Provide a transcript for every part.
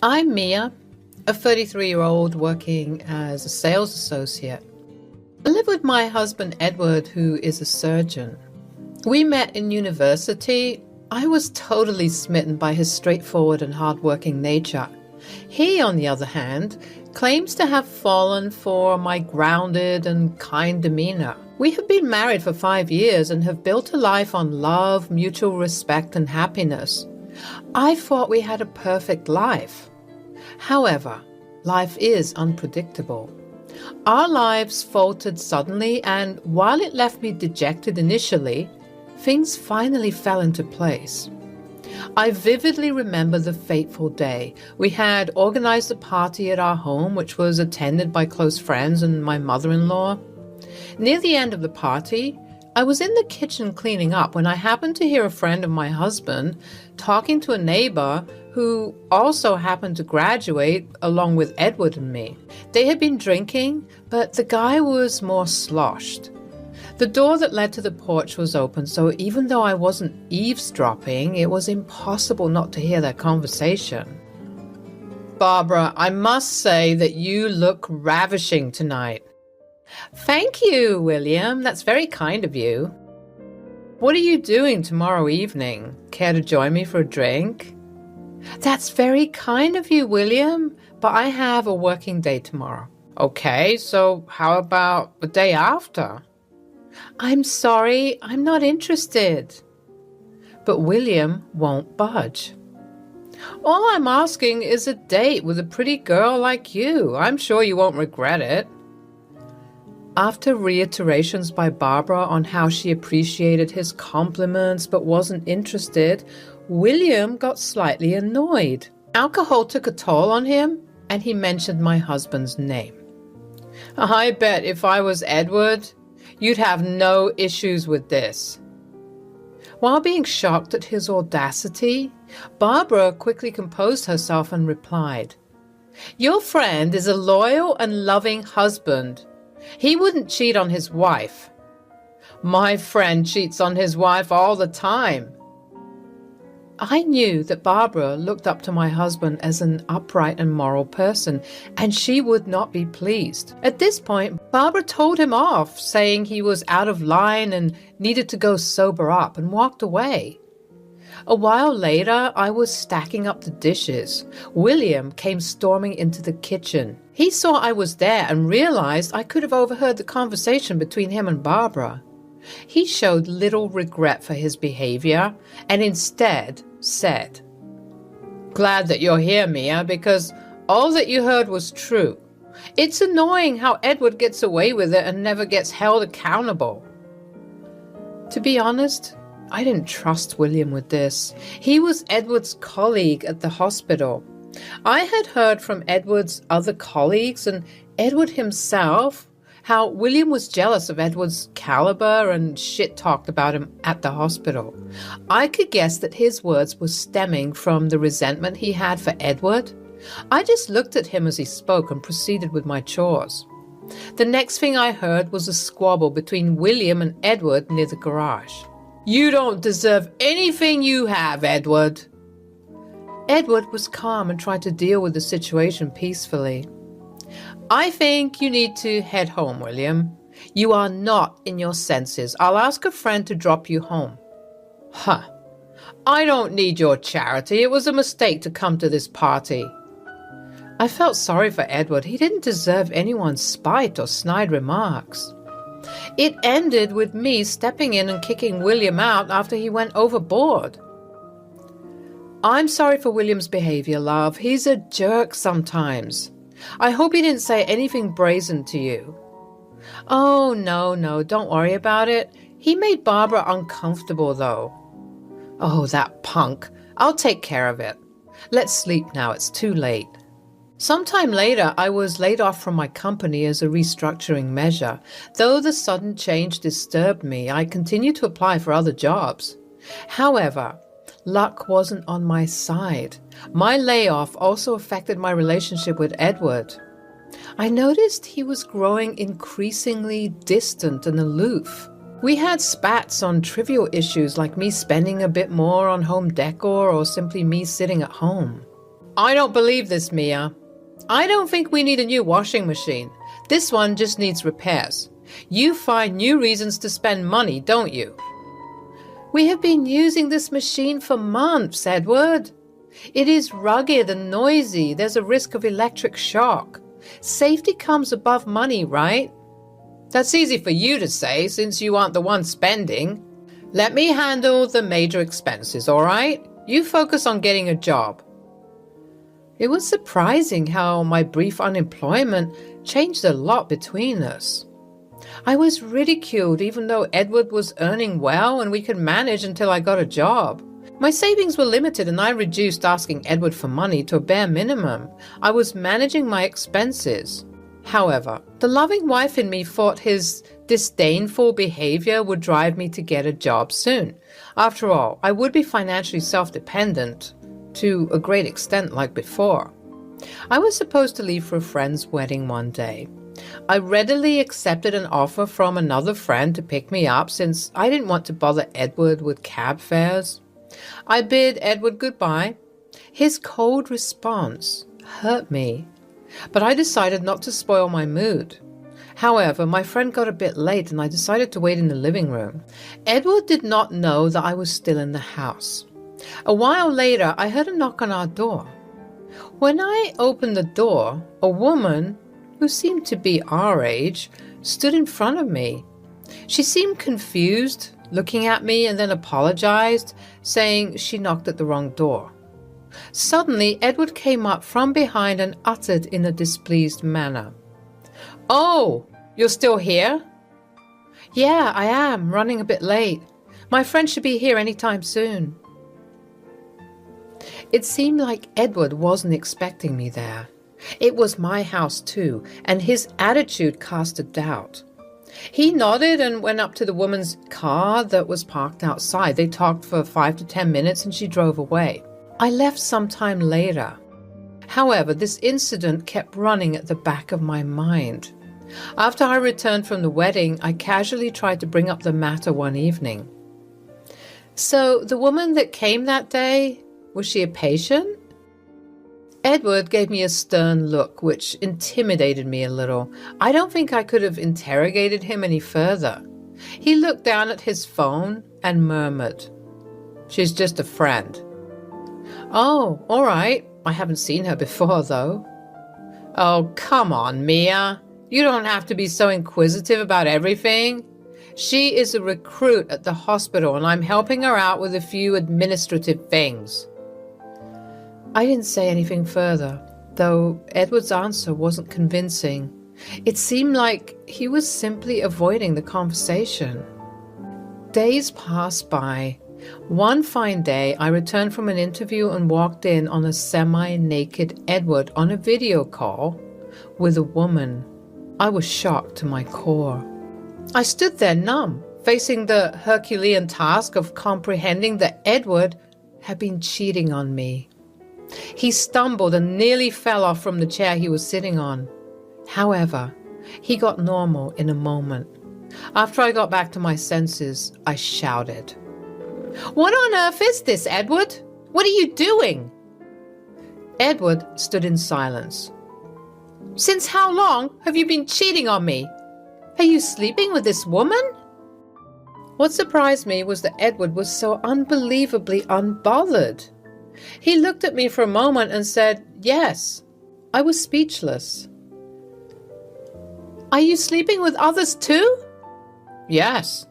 I'm Mia, a 33-year-old working as a sales associate. I live with my husband Edward, who is a surgeon. We met in university. I was totally smitten by his straightforward and hardworking nature. He, on the other hand, claims to have fallen for my grounded and kind demeanor. We have been married for 5 years and have built a life on love, mutual respect, and happiness. I thought we had a perfect life. However, life is unpredictable. Our lives faltered suddenly, and while it left me dejected initially, things finally fell into place. I vividly remember the fateful day. We had organized a party at our home, which was attended by close friends and my mother-in-law. Near the end of the party, I was in the kitchen cleaning up when I happened to hear a friend of my husband talking to a neighbor who also happened to graduate along with Edward and me. They had been drinking, but the guy was more sloshed. The door that led to the porch was open, so even though I wasn't eavesdropping, it was impossible not to hear their conversation. "Barbara, I must say that you look ravishing tonight." "Thank you, William. That's very kind of you." "What are you doing tomorrow evening? Care to join me for a drink?" "That's very kind of you, William, but I have a working day tomorrow." "Okay, so how about the day after?" "I'm sorry, I'm not interested." But William won't budge. "All I'm asking is a date with a pretty girl like you. I'm sure you won't regret it." After reiterations by Barbara on how she appreciated his compliments but wasn't interested, William got slightly annoyed. Alcohol took a toll on him, and he mentioned my husband's name. "I bet if I was Edward, you'd have no issues with this." While being shocked at his audacity, Barbara quickly composed herself and replied, "Your friend is a loyal and loving husband. He wouldn't cheat on his wife." "My friend cheats on his wife all the time." I knew that Barbara looked up to my husband as an upright and moral person, and she would not be pleased. At this point, Barbara told him off, saying he was out of line and needed to go sober up, and walked away. A while later, I was stacking up the dishes. William came storming into the kitchen. He saw I was there and realized I could have overheard the conversation between him and Barbara. He showed little regret for his behavior and instead said, "Glad that you're here, Mia, because all that you heard was true. It's annoying how Edward gets away with it and never gets held accountable." To be honest, I didn't trust William with this. He was Edward's colleague at the hospital. I had heard from Edward's other colleagues and Edward himself how William was jealous of Edward's caliber and shit-talked about him at the hospital. I could guess that his words were stemming from the resentment he had for Edward. I just looked at him as he spoke and proceeded with my chores. The next thing I heard was a squabble between William and Edward near the garage. "You don't deserve anything you have, Edward." Edward was calm and tried to deal with the situation peacefully. "I think you need to head home, William. You are not in your senses. I'll ask a friend to drop you home." "Huh. I don't need your charity. It was a mistake to come to this party." I felt sorry for Edward. He didn't deserve anyone's spite or snide remarks. It ended with me stepping in and kicking William out after he went overboard. "I'm sorry for William's behavior, love. He's a jerk sometimes. I hope he didn't say anything brazen to you." "Oh, no, don't worry about it. He made Barbara uncomfortable, though." "Oh, that punk. I'll take care of it. Let's sleep now. It's too late." Sometime later, I was laid off from my company as a restructuring measure. Though the sudden change disturbed me, I continued to apply for other jobs. However, luck wasn't on my side. My layoff also affected my relationship with Edward. I noticed he was growing increasingly distant and aloof. We had spats on trivial issues like me spending a bit more on home decor or simply me sitting at home. I don't believe this, Mia. I don't think we need a new washing machine. This one just needs repairs. You find new reasons to spend money, don't you? We have been using this machine for months, Edward. It is rugged and noisy. There's a risk of electric shock. Safety comes above money, right? That's easy for you to say since you aren't the one spending. Let me handle the major expenses, all right? You focus on getting a job. It was surprising how my brief unemployment changed a lot between us. I was ridiculed even though Edward was earning well and we could manage until I got a job. My savings were limited and I reduced asking Edward for money to a bare minimum. I was managing my expenses. However, the loving wife in me thought his disdainful behavior would drive me to get a job soon. After all, I would be financially self-dependent to a great extent like before. I was supposed to leave for a friend's wedding one day. I readily accepted an offer from another friend to pick me up since I didn't want to bother Edward with cab fares. I bid Edward goodbye. His cold response hurt me, but I decided not to spoil my mood. However, my friend got a bit late and I decided to wait in the living room. Edward did not know that I was still in the house. A while later, I heard a knock on our door. When I opened the door, a woman, who seemed to be our age, stood in front of me. She seemed confused, looking at me, and then apologized, saying she knocked at the wrong door. Suddenly, Edward came up from behind and uttered in a displeased manner, "Oh, you're still here?" "Yeah, I am, running a bit late. My friend should be here any time soon." It seemed like Edward wasn't expecting me there. It was my house too, and his attitude cast a doubt. He nodded and went up to the woman's car that was parked outside. They talked for 5 to 10 minutes and she drove away. I left some time later. However, this incident kept running at the back of my mind. After I returned from the wedding, I casually tried to bring up the matter one evening. "So, the woman that came that day, was she a patient?" Edward gave me a stern look, which intimidated me a little. I don't think I could have interrogated him any further. He looked down at his phone and murmured, "She's just a friend." "Oh, all right. I haven't seen her before, though." "Oh, come on, Mia. You don't have to be so inquisitive about everything. She is a recruit at the hospital, and I'm helping her out with a few administrative things." I didn't say anything further, though Edward's answer wasn't convincing. It seemed like he was simply avoiding the conversation. Days passed by. One fine day, I returned from an interview and walked in on a semi-naked Edward on a video call with a woman. I was shocked to my core. I stood there numb, facing the Herculean task of comprehending that Edward had been cheating on me. He stumbled and nearly fell off from the chair he was sitting on. However, he got normal in a moment. After I got back to my senses, I shouted, "What on earth is this, Edward? What are you doing?" Edward stood in silence. "Since how long have you been cheating on me? Are you sleeping with this woman?" What surprised me was that Edward was so unbelievably unbothered. He looked at me for a moment and said, "Yes." I was speechless. "Are you sleeping with others too?" "Yes."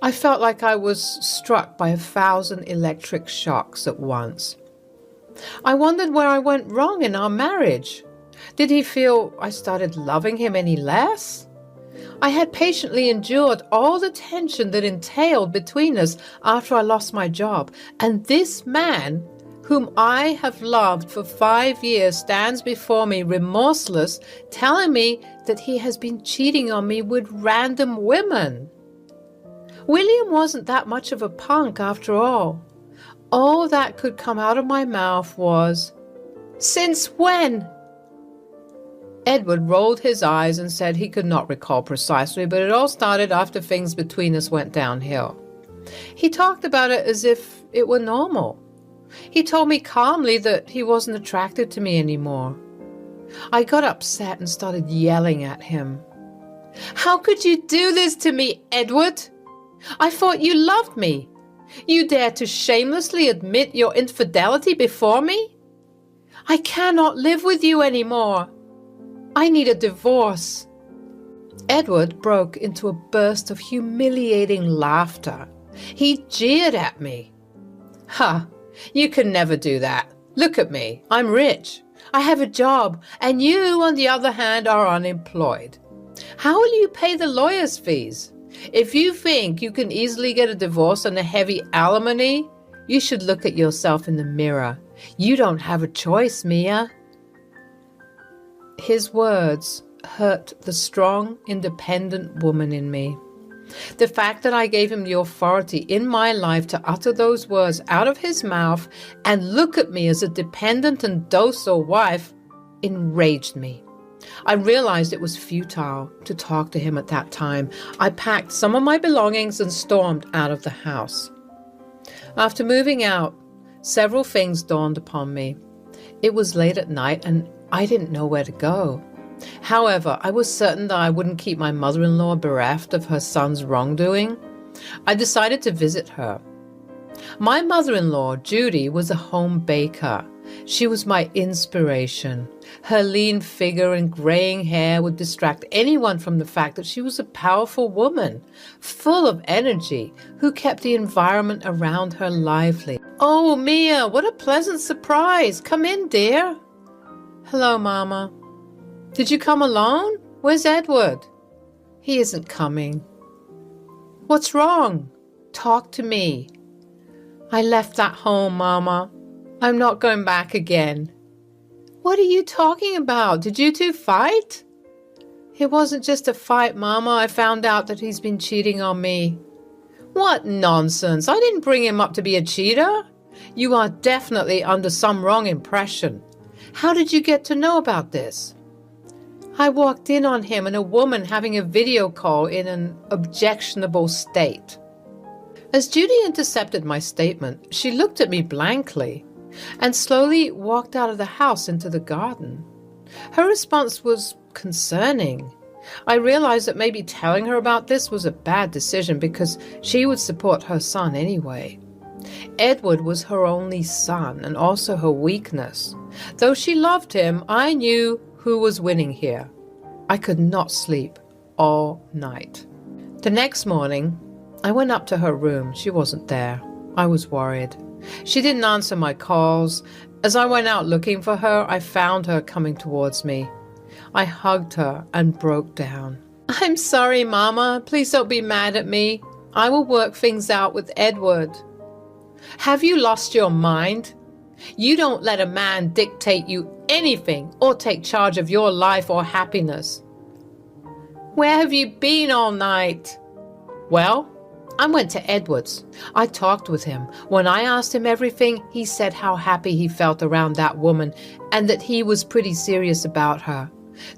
I felt like I was struck by 1,000 electric shocks at once. I wondered where I went wrong in our marriage. Did he feel I started loving him any less? I had patiently endured all the tension that entailed between us after I lost my job, and this man, whom I have loved for 5 years, stands before me remorseless, telling me that he has been cheating on me with random women. William wasn't that much of a punk after all. All that could come out of my mouth was, "Since when?" Edward rolled his eyes and said he could not recall precisely, but it all started after things between us went downhill. He talked about it as if it were normal. He told me calmly that he wasn't attracted to me anymore. I got upset and started yelling at him. How could you do this to me, Edward? I thought you loved me. You dare to shamelessly admit your infidelity before me? I cannot live with you anymore. I need a divorce. Edward broke into a burst of humiliating laughter. He jeered at me. Ha! You can never do that. Look at me. I'm rich. I have a job, and you, on the other hand, are unemployed. How will you pay the lawyer's fees? If you think you can easily get a divorce and a heavy alimony, you should look at yourself in the mirror. You don't have a choice, Mia. His words hurt the strong, independent woman in me. The fact that I gave him the authority in my life to utter those words out of his mouth and look at me as a dependent and docile wife enraged me. I realized it was futile to talk to him at that time. I packed some of my belongings and stormed out of the house. After moving out, several things dawned upon me. It was late at night and I didn't know where to go. However, I was certain that I wouldn't keep my mother-in-law bereft of her son's wrongdoing. I decided to visit her. My mother-in-law, Judy, was a home baker. She was my inspiration. Her lean figure and graying hair would distract anyone from the fact that she was a powerful woman, full of energy, who kept the environment around her lively. Oh, Mia, what a pleasant surprise. Come in, dear. Hello, Mama. Did you come alone? Where's Edward? He isn't coming. What's wrong? Talk to me. I left that home, Mama. I'm not going back again. What are you talking about? Did you two fight? It wasn't just a fight, Mama. I found out that he's been cheating on me. What nonsense. I didn't bring him up to be a cheater. You are definitely under some wrong impression. How did you get to know about this? I walked in on him and a woman having a video call in an objectionable state. As Judy intercepted my statement, she looked at me blankly and slowly walked out of the house into the garden. Her response was concerning. I realized that maybe telling her about this was a bad decision because she would support her son anyway. Edward was her only son and also her weakness. Though she loved him, I knew who was winning here. I could not sleep all night. The next morning, I went up to her room. She wasn't there. I was worried. She didn't answer my calls. As I went out looking for her, I found her coming towards me. I hugged her and broke down. I'm sorry, Mama. Please don't be mad at me. I will work things out with Edward. Have you lost your mind? You don't let a man dictate you anything or take charge of your life or happiness. Where have you been all night? Well, I went to Edward's. I talked with him. When I asked him everything, he said how happy he felt around that woman and that he was pretty serious about her.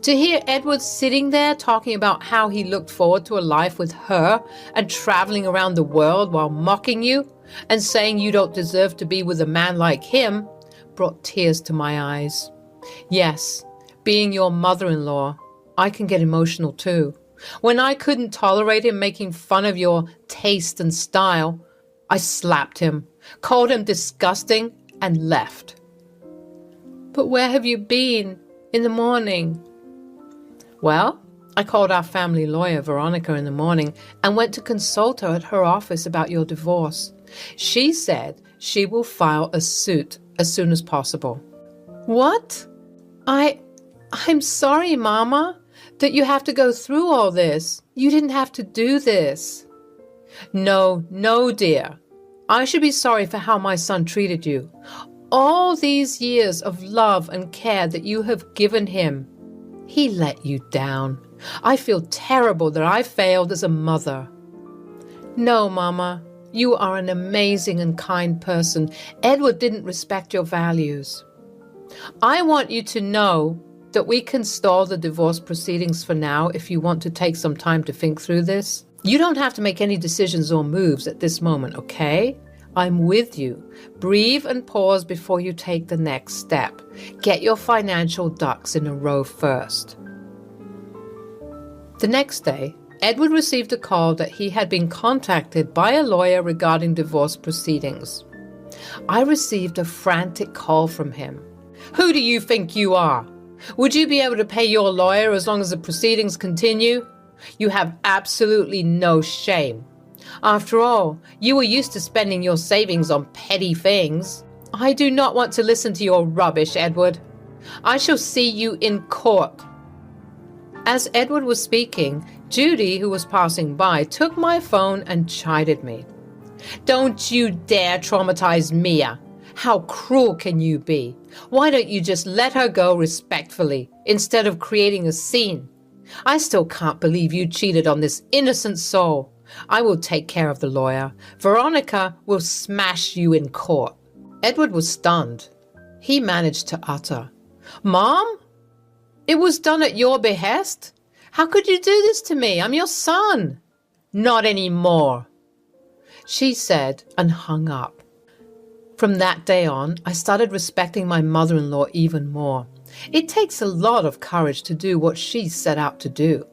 To hear Edward sitting there talking about how he looked forward to a life with her and traveling around the world while mocking you and saying you don't deserve to be with a man like him brought tears to my eyes. Yes, being your mother-in-law, I can get emotional too. When I couldn't tolerate him making fun of your taste and style, I slapped him, called him disgusting, and left. But where have you been in the morning? Well, I called our family lawyer, Veronica, in the morning and went to consult her at her office about your divorce. She said she will file a suit as soon as possible. What? I'm sorry, Mama, that you have to go through all this. You didn't have to do this. No, dear. I should be sorry for how my son treated you. All these years of love and care that you have given him, he let you down. I feel terrible that I failed as a mother. No, Mama, you are an amazing and kind person. Edward didn't respect your values. I want you to know that we can stall the divorce proceedings for now if you want to take some time to think through this. You don't have to make any decisions or moves at this moment, okay? I'm with you. Breathe and pause before you take the next step. Get your financial ducks in a row first. The next day, Edward received a call that he had been contacted by a lawyer regarding divorce proceedings. I received a frantic call from him. Who do you think you are? Would you be able to pay your lawyer as long as the proceedings continue? You have absolutely no shame. After all, you were used to spending your savings on petty things. I do not want to listen to your rubbish, Edward. I shall see you in court. As Edward was speaking, Judy, who was passing by, took my phone and chided me. Don't you dare traumatize Mia. How cruel can you be? Why don't you just let her go respectfully instead of creating a scene? I still can't believe you cheated on this innocent soul. I will take care of the lawyer. Veronica will smash you in court. Edward was stunned. He managed to utter, Mom? It was done at your behest? How could you do this to me? I'm your son. Not anymore, she said and hung up. From that day on, I started respecting my mother-in-law even more. It takes a lot of courage to do what she set out to do.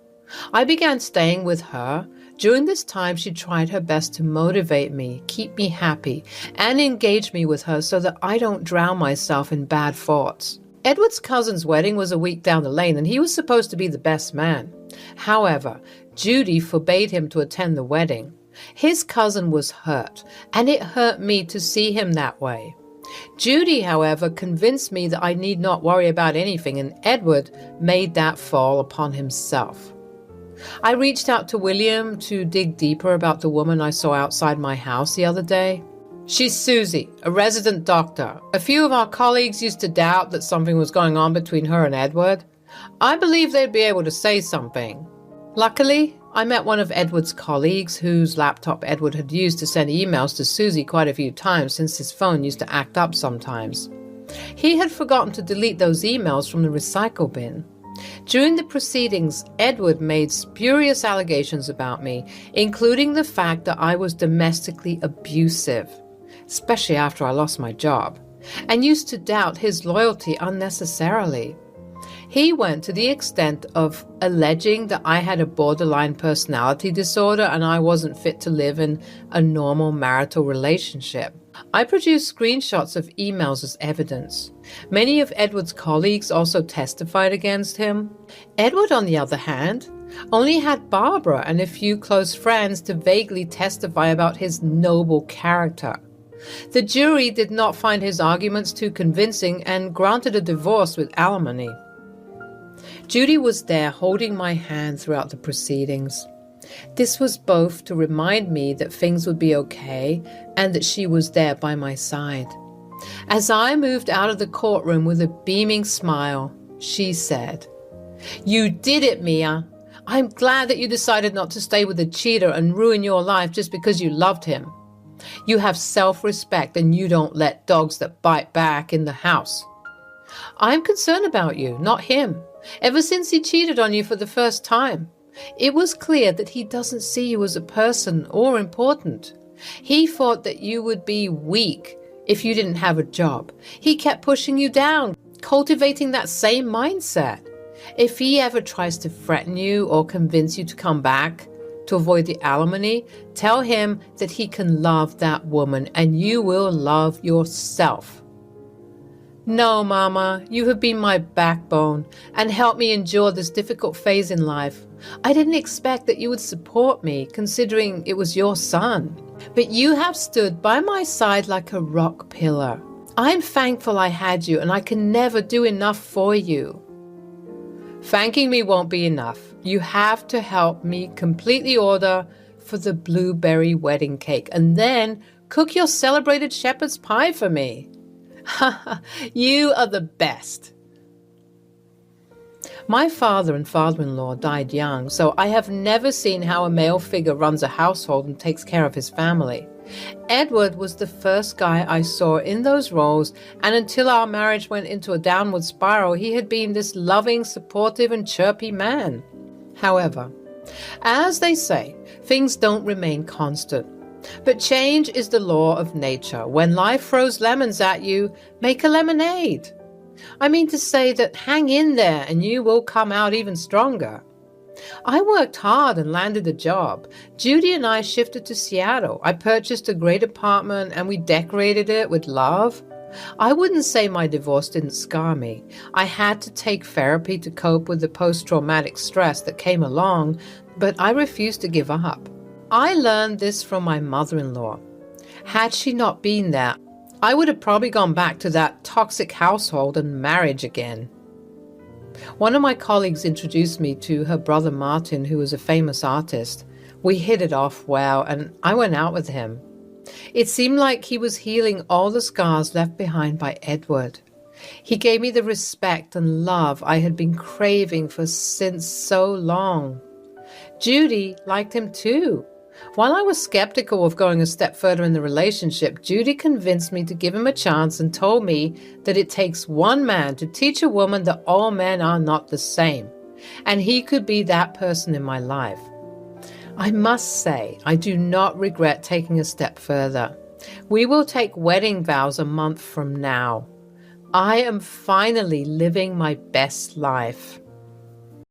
I began staying with her. During this time, she tried her best to motivate me, keep me happy, and engage me with her so that I don't drown myself in bad thoughts. Edward's cousin's wedding was a week down the lane, and he was supposed to be the best man. However, Judy forbade him to attend the wedding. His cousin was hurt, and it hurt me to see him that way. Judy, however, convinced me that I need not worry about anything, and Edward made that fall upon himself. I reached out to William to dig deeper about the woman I saw outside my house the other day. She's Susie, a resident doctor. A few of our colleagues used to doubt that something was going on between her and Edward. I believe they'd be able to say something. Luckily, I met one of Edward's colleagues whose laptop Edward had used to send emails to Susie quite a few times since his phone used to act up sometimes. He had forgotten to delete those emails from the recycle bin. During the proceedings, Edward made spurious allegations about me, including the fact that I was domestically abusive, especially after I lost my job, and used to doubt his loyalty unnecessarily. He went to the extent of alleging that I had a borderline personality disorder and I wasn't fit to live in a normal marital relationship. I produced screenshots of emails as evidence. Many of Edward's colleagues also testified against him. Edward, on the other hand, only had Barbara and a few close friends to vaguely testify about his noble character. The jury did not find his arguments too convincing and granted a divorce with alimony. Judy was there holding my hand throughout the proceedings. This was both to remind me that things would be okay and that she was there by my side. As I moved out of the courtroom with a beaming smile, she said, "You did it, Mia. I'm glad that you decided not to stay with a cheater and ruin your life just because you loved him. You have self-respect and you don't let dogs that bite back in the house. I'm concerned about you, not him. Ever since he cheated on you for the first time, it was clear that he doesn't see you as a person or important. He thought that you would be weak if you didn't have a job. He kept pushing you down, cultivating that same mindset. If he ever tries to threaten you or convince you to come back to avoid the alimony, tell him that he can love that woman and you will love yourself. No, Mama, you have been my backbone and helped me endure this difficult phase in life. I didn't expect that you would support me, considering it was your son. But you have stood by my side like a rock pillar. I'm thankful I had you, and I can never do enough for you. Thanking me won't be enough. You have to help me completely order for the blueberry wedding cake, and then cook your celebrated shepherd's pie for me. You are the best." My father and father-in-law died young, so I have never seen how a male figure runs a household and takes care of his family. Edward was the first guy I saw in those roles, and until our marriage went into a downward spiral, he had been this loving, supportive, and chirpy man. However, as they say, things don't remain constant. But change is the law of nature. When life throws lemons at you, make a lemonade. I mean to say that hang in there and you will come out even stronger. I worked hard and landed a job. Judy and I shifted to Seattle. I purchased a great apartment and we decorated it with love. I wouldn't say my divorce didn't scar me. I had to take therapy to cope with the post-traumatic stress that came along, but I refused to give up. I learned this from my mother-in-law. Had she not been there, I would have probably gone back to that toxic household and marriage again. One of my colleagues introduced me to her brother Martin, who was a famous artist. We hit it off well, and I went out with him. It seemed like he was healing all the scars left behind by Edward. He gave me the respect and love I had been craving for since so long. Judy liked him too. While I was skeptical of going a step further in the relationship, Judy convinced me to give him a chance and told me that it takes one man to teach a woman that all men are not the same, and he could be that person in my life. I must say, I do not regret taking a step further. We will take wedding vows a month from now. I am finally living my best life.